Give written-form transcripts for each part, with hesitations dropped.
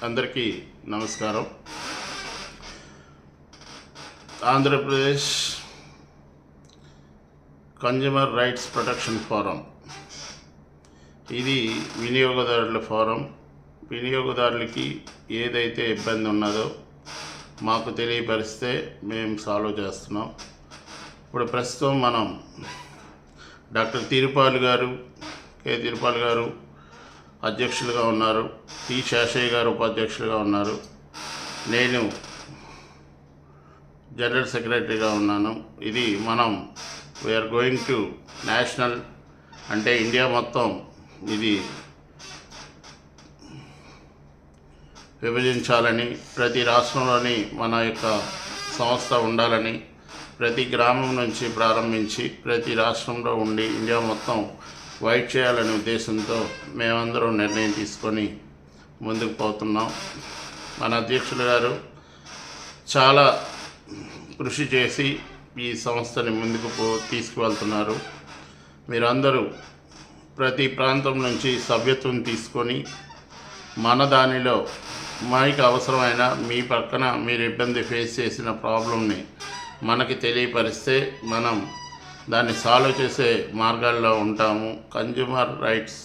అందరికీ నమస్కారం. Andhra Pradesh consumer rights protection forum ఇది వినియోగదారుల ఫోరం. వినియోగదారులకి ఏదైతే ఇబ్బంది ఉన్నదో మాకు తెలియపరిస్తే మేము సాల్వ్ చేస్తున్నాం. ఇప్పుడు ప్రస్తుతం మనం డాక్టర్ తిరుపాల్ గారు, తిరుపాల్ గారు అధ్యక్షులుగా ఉన్నారు, శేషయ్య గారు ఉపాధ్యక్షులుగా ఉన్నారు, నేను జనరల్ సెక్రటరీగా ఉన్నాను. ఇది మనం వీఆర్ గోయింగ్ టు నేషనల్, అంటే ఇండియా మొత్తం ఇది విభజించాలని, ప్రతి రాష్ట్రంలోని మన యొక్క సంస్థ ఉండాలని, ప్రతి గ్రామం నుంచి ప్రారంభించి ప్రతి రాష్ట్రంలో ఉండి ఇండియా మొత్తం వైట్ చేయాలనే ఉద్దేశంతో మేమందరం నిర్ణయం తీసుకొని ముందుకు పోతున్నాం. మన అధ్యక్షులు గారు చాలా కృషి చేసి ఈ సంస్థని ముందుకు తీసుకువెళ్తున్నారు. మీరందరూ ప్రతి ప్రాంతం నుంచి సభ్యత్వం తీసుకొని మన దానిలో మీకు అవసరమైన మీ పక్కన మీరు ఇబ్బంది ఫేస్ చేసిన ప్రాబ్లంని మనకి తెలియపరిస్తే మనం దాన్ని సాల్వ్ చేసే మార్గాల్లో ఉంటాము. కన్జ్యూమర్ రైట్స్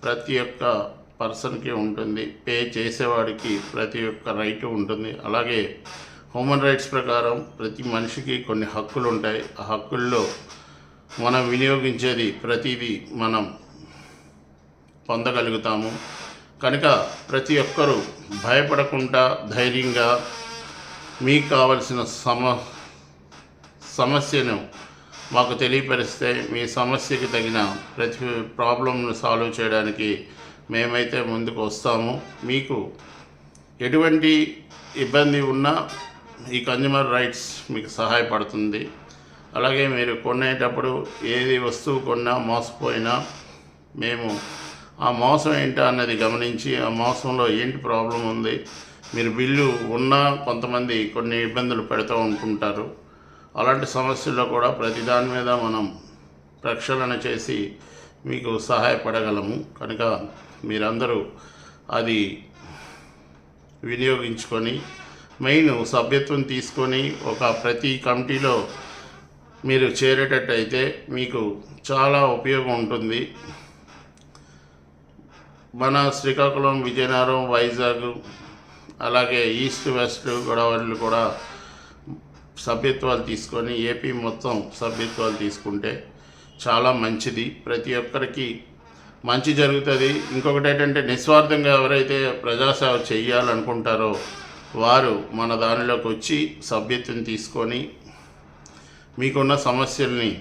ప్రతి ఒక్క పర్సన్కి ఉంటుంది, పే చేసేవాడికి ప్రతి ఒక్క రైట్ ఉంటుంది. అలాగే హ్యూమన్ రైట్స్ ప్రకారం ప్రతి మనిషికి కొన్ని హక్కులు ఉంటాయి. ఆ హక్కుల్లో మనం వినియోగించేది ప్రతిదీ మనం పొందగలుగుతాము. కనుక ప్రతి ఒక్కరూ భయపడకుండా ధైర్యంగా మీకు కావలసిన సమస్యను మాకు తెలియపరిస్తే మీ సమస్యకి తగిన ప్రతి ప్రాబ్లంను సాల్వ్ చేయడానికి మేమైతే ముందుకు వస్తాము. మీకు ఎటువంటి ఇబ్బంది ఉన్నా ఈ కన్జ్యూమర్ రైట్స్ మీకు సహాయపడుతుంది. అలాగే మీరు కొనేటప్పుడు ఏది వస్తువు కొన్నా మోసపోయినా మేము ఆ మోసం ఏంటో అన్నది గమనించి ఆ మోసంలో ఏంటి ప్రాబ్లం ఉంది, మీరు బిల్లు ఉన్నా కొంతమంది కొన్ని ఇబ్బందులు పెడుతూ ఉంటుంటారు. అలాంటి సమస్యల్లో కూడా ప్రతి దాని మీద మనం ప్రక్షాళన చేసి మీకు సహాయపడగలము. కనుక మీరందరూ అది వినియోగించుకొని మెయిన్ సభ్యత్వం తీసుకొని ప్రతి కమిటీలో మీరు చేరేటట్టయితే మీకు చాలా ఉపయోగం ఉంటుంది. మన శ్రీకాకుళం, విజయనగరం, వైజాగ్, అలాగే ఈస్ట్ వెస్ట్ గోదావరిలో కూడా సభ్యత్వాలు తీసుకొని ఏపీ మొత్తం సభ్యత్వాలు తీసుకుంటే చాలా మంచిది, ప్రతి ఒక్కరికి మంచి జరుగుతుంది. ఇంకొకటి ఏంటంటే నిస్వార్థంగా ఎవరైతే ప్రజాసేవ చేయాలనుకుంటారో వారు మన దానిలోకి వచ్చి సభ్యత్వం తీసుకొని మీకున్న సమస్యల్ని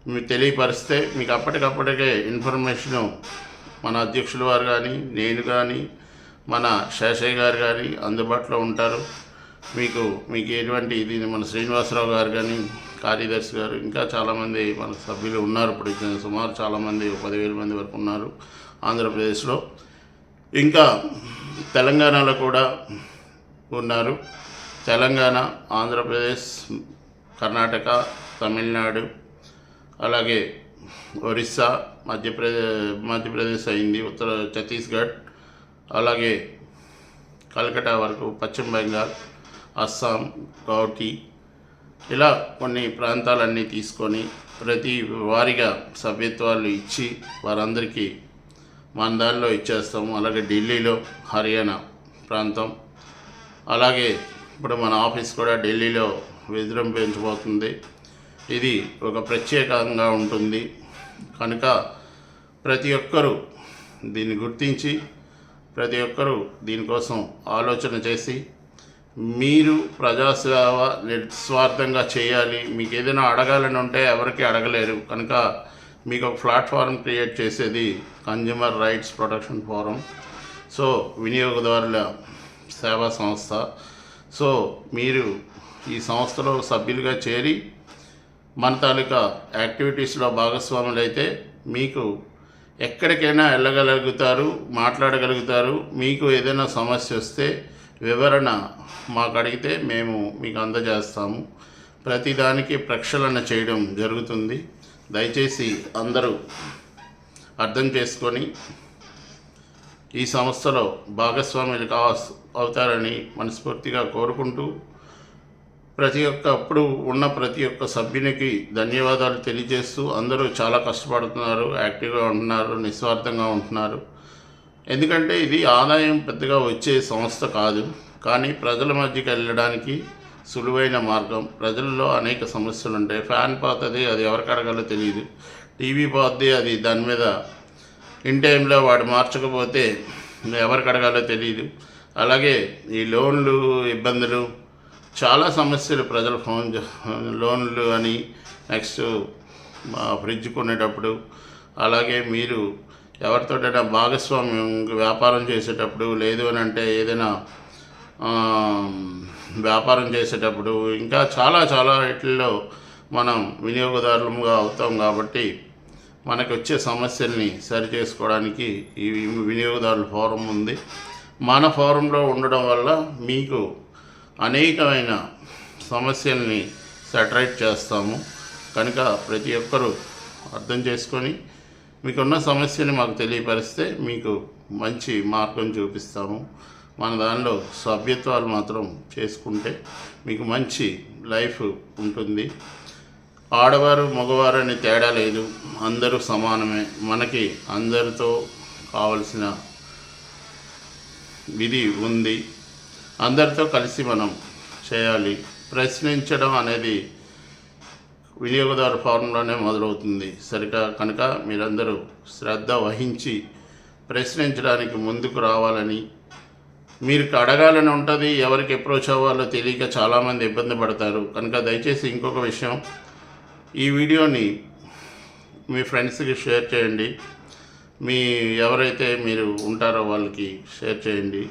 మీకు తెలియపరిస్తే మీకు అప్పటికప్పటికే ఇన్ఫర్మేషను మన అధ్యక్షుల వారు కానీ, నేను కానీ, మన శేషయ్య గారు కానీ అందుబాటులో ఉంటారు. మీకు ఎటువంటి ఇది మన శ్రీనివాసరావు గారు కానీ, కార్యదర్శి గారు, ఇంకా చాలామంది మన సభ్యులు ఉన్నారు. ఇప్పుడు సుమారు చాలామంది 10,000 మంది వరకు ఉన్నారు ఆంధ్రప్రదేశ్లో. ఇంకా తెలంగాణలో కూడా ఉన్నారు. తెలంగాణ, ఆంధ్రప్రదేశ్, కర్ణాటక, తమిళనాడు, అలాగే ఒరిస్సా, మధ్యప్రదేశ్ అయింది, ఛత్తీస్గఢ్, అలాగే కలకటా వరకు, పశ్చిమ బెంగాల్, అస్సాం, గౌహటి, ఇలా కొన్ని ప్రాంతాలన్నీ తీసుకొని ప్రతి వారిగా సభ్యత్వాలు ఇచ్చి వారందరికీ మన దానిలో ఇచ్చేస్తాము. అలాగే ఢిల్లీలో, హర్యానా ప్రాంతం, అలాగే ఇప్పుడు మన ఆఫీస్ కూడా ఢిల్లీలో విజృంభించబోతుంది. ఇది ఒక ప్రత్యేకంగా ఉంటుంది. కనుక ప్రతి ఒక్కరూ దీన్ని గుర్తించి ప్రతి ఒక్కరూ దీనికోసం ఆలోచన చేసి మీరు ప్రజాసేవ నిస్వార్థంగా చేయాలి. మీకు ఏదైనా అడగాలని ఉంటే ఎవరికి అడగలేరు. కనుక మీకు ఒక ప్లాట్ఫారం క్రియేట్ చేసేది consumer rights protection forum. So వినియోగదారుల సేవా సంస్థ. సో మీరు ఈ సంస్థలో సభ్యులుగా చేరి మన తాలూకా యాక్టివిటీస్లో భాగస్వాములైతే మీకు ఎక్కడికైనా వెళ్ళగలుగుతారు, మాట్లాడగలుగుతారు. మీకు ఏదైనా సమస్య వస్తే వివరణ మాకు అడిగితే మేము మీకు అందజేస్తాము. ప్రతిదానికి ప్రక్షాళన చేయడం జరుగుతుంది. దయచేసి అందరూ అర్థం చేసుకొని ఈ సంస్థలో భాగస్వాములు అవుతారని మనస్ఫూర్తిగా కోరుకుంటూ ప్రతి ఒక్క సభ్యునికి ధన్యవాదాలు తెలియజేస్తూ అందరూ చాలా కష్టపడుతున్నారు, యాక్టివ్గా ఉంటున్నారు, నిస్వార్థంగా ఉంటున్నారు. ఎందుకంటే ఇది ఆదాయం పెద్దగా వచ్చే సంస్థ కాదు, కానీ ప్రజల మధ్యకి వెళ్ళడానికి సులువైన మార్గం. ప్రజల్లో అనేక సమస్యలు ఉంటాయి. ఫ్యాన్ పోతుంది, అది ఎవరికి అడగాలో తెలియదు. టీవీ పోద్ది, అది దాని మీద ఇన్ టైంలో వాడు మార్చకపోతే ఎవరికి అడగాలో తెలియదు. అలాగే ఈ లోన్లు ఇబ్బందులు, చాలా సమస్యలు ప్రజలు లోన్లు అని, నెక్స్ట్ ఫ్రిడ్జ్ కొనేటప్పుడు, అలాగే మీరు ఎవరితోటైనా భాగస్వామ్యం వ్యాపారం చేసేటప్పుడు, లేదు అని అంటే ఏదైనా వ్యాపారం చేసేటప్పుడు, ఇంకా చాలా చాలా వీటిల్లో మనం వినియోగదారులుగా అవుతాం. కాబట్టి మనకు వచ్చే సమస్యల్ని సరి చేసుకోవడానికి ఈ వినియోగదారుల ఫోరం ఉంది. మన ఫోరంలో ఉండడం వల్ల మీకు అనేకమైన సమస్యల్ని సెటరైట్ చేస్తాము. కనుక ప్రతి ఒక్కరూ అర్థం చేసుకొని మీకున్న సమస్యని మాకు తెలియపరిస్తే మీకు మంచి మార్గం చూపిస్తాము. మన దానిలో సభ్యత్వాలు మాత్రం చేసుకుంటే మీకు మంచి లైఫ్ ఉంటుంది. ఆడవారు మగవారు అని తేడా లేదు, అందరూ సమానమే. మనకి అందరితో కావలసిన విధి ఉంది, అందరితో కలిసి మనం చేయాలి. ప్రశ్నించడం అనేది వినియోగదారు ఫారంలోనే మొదలవుతుంది. కనుక మీరందరూ శ్రద్ధ వహించి ప్రశ్నించడానికి ముందుకు రావాలని, మీరు అడగాలని ఉంటుంది, ఎవరికి అప్రోచ్ అవ్వాలో తెలియక చాలామంది ఇబ్బంది పడతారు. కనుక దయచేసి ఇంకొక విషయం, ఈ వీడియోని మీ ఫ్రెండ్స్కి షేర్ చేయండి. ఎవరైతే మీరు ఉంటారో వాళ్ళకి షేర్ చేయండి.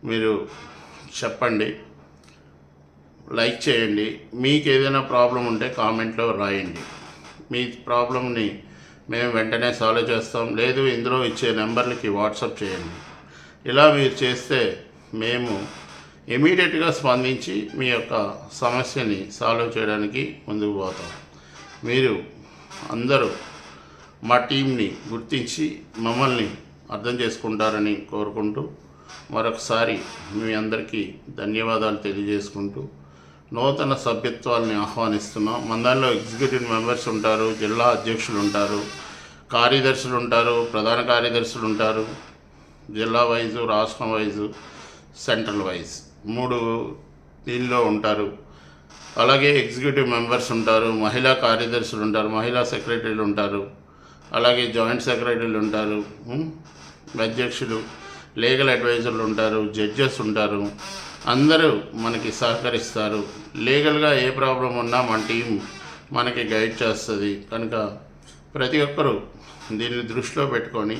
మీరు చెప్పండి, లైక్ చేయండి. మీకు ఏదైనా ప్రాబ్లం ఉంటే కామెంట్లో రాయండి. మీ ప్రాబ్లంని మేము వెంటనే సాల్వ్ చేస్తాం. లేదు ఇందులో ఇచ్చే నెంబర్లకి వాట్సాప్ చేయండి. ఇలా మీరు చేస్తే మేము ఇమీడియట్గా స్పందించి మీ యొక్క సమస్యని సాల్వ్ చేయడానికి ముందుకు పోతాం. మీరు అందరూ మా టీంని గుర్తించి మమ్మల్ని అర్థం చేసుకుంటారని కోరుకుంటూ మరొకసారి మీ అందరికీ ధన్యవాదాలు తెలియజేసుకుంటూ నూతన సభ్యత్వాలని ఆహ్వానిస్తున్నాం. మన దానిలో ఎగ్జిక్యూటివ్ మెంబర్స్ ఉంటారు, జిల్లా అధ్యక్షులు ఉంటారు, కార్యదర్శులు ఉంటారు, ప్రధాన కార్యదర్శులు ఉంటారు, జిల్లా వైజు, రాష్ట్రం వైజు, సెంట్రల్ వైజ్ 3 దీనిలో ఉంటారు. అలాగే ఎగ్జిక్యూటివ్ మెంబర్స్ ఉంటారు, మహిళా కార్యదర్శులు ఉంటారు, మహిళా సెక్రటరీలు ఉంటారు, అలాగే జాయింట్ సెక్రటరీలు ఉంటారు, అధ్యక్షులు, లీగల్ అడ్వైజర్లు ఉంటారు, జడ్జెస్ ఉంటారు. అందరూ మనకి సహకరిస్తారు. లీగల్గా ఏ ప్రాబ్లం ఉన్నా మన టీం మనకి గైడ్ చేస్తుంది. కనుక ప్రతి ఒక్కరూ దీన్ని దృష్టిలో పెట్టుకొని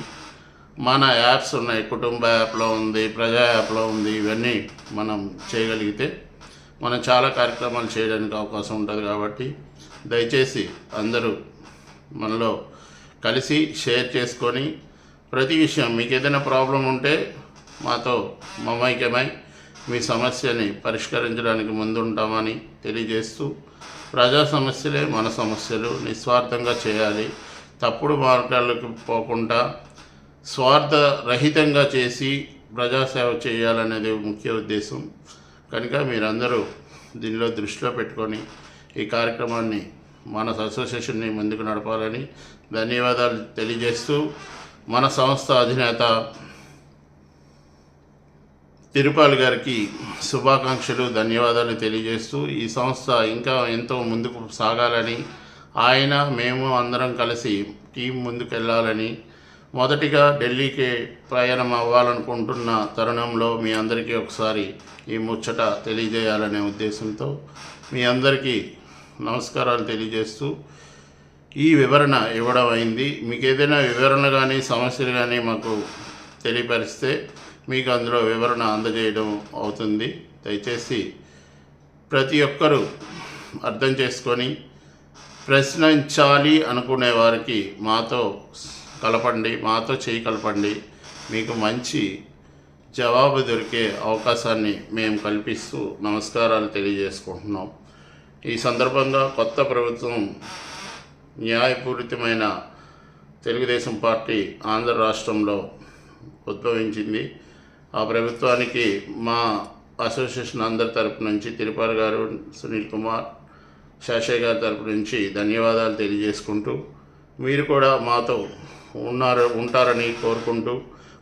మన యాప్స్ ఉన్నాయి, కుటుంబ యాప్లో ఉంది, ప్రజా యాప్లో ఉంది, ఇవన్నీ మనం చేయగలిగితే మనం చాలా కార్యక్రమాలు చేయడానికి అవకాశం ఉంటుంది. కాబట్టి దయచేసి అందరూ మనలో కలిసి షేర్ చేసుకొని ప్రతి విషయం, మీకు ఏదైనా ప్రాబ్లం ఉంటే మాతో మమైక్యమై మీ సమస్యని పరిష్కరించడానికి ముందుంటామని తెలియజేస్తూ, ప్రజా సమస్యలే మన సమస్యలు, నిస్వార్థంగా చేయాలి, తప్పుడు మార్గాలకు పోకుండా స్వార్థరహితంగా చేసి ప్రజాసేవ చేయాలనేది ముఖ్య ఉద్దేశం. కనుక మీరందరూ దీనిలో దృష్టిలో పెట్టుకొని ఈ కార్యక్రమాన్ని, మన అసోసియేషన్ని ముందుకు నడపాలని ధన్యవాదాలు తెలియజేస్తూ, మన సంస్థ అధినేత తిరుపాల్ గారికి శుభాకాంక్షలు, ధన్యవాదాలు తెలియజేస్తూ, ఈ సంస్థ ఇంకా ఎంతో ముందుకు సాగాలని, మేము అందరం కలిసి టీం ముందుకు వెళ్ళాలని, మొదటిగా ఢిల్లీకి ప్రయాణం అవ్వాలనుకుంటున్న తరుణంలో మీ అందరికీ ఒకసారి ఈ ముచ్చట తెలియజేయాలనే ఉద్దేశంతో మీ అందరికీ నమస్కారాలు తెలియజేస్తూ ఈ వివరణ ఇవ్వడం అయింది. మీకు ఏదైనా వివరణ కానీ సమస్యలు కానీ మాకు తెలియపరిస్తే మీకు అందులో వివరణ అందజేయడం అవుతుంది. దయచేసి ప్రతి ఒక్కరూ అర్థం చేసుకొని ప్రశ్నించాలి అనుకునే వారికి మాతో కలపండి, మాతో చేయి కలపండి. మీకు మంచి జవాబు దొరికే అవకాశాన్ని మేము కల్పిస్తూ నమస్కారాలు తెలియజేసుకుంటున్నాం. ఈ సందర్భంగా కొత్త ప్రభుత్వం న్యాయపూరితమైన తెలుగుదేశం పార్టీ ఆంధ్ర రాష్ట్రంలో ఉద్భవించింది. ఆ ప్రభుత్వానికి మా అసోసియేషన్ అందరి తరపు నుంచి తిరుపాల్ గారు, సునీల్ కుమార్, శాషయ్య గారి తరపు నుంచి ధన్యవాదాలు తెలియజేసుకుంటూ, మీరు కూడా మాతో ఉంటారని కోరుకుంటూ,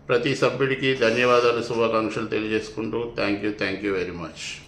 ప్రతి సభ్యుడికి ధన్యవాదాలు, శుభాకాంక్షలు తెలియజేసుకుంటూ థ్యాంక్ యూ వెరీ మచ్.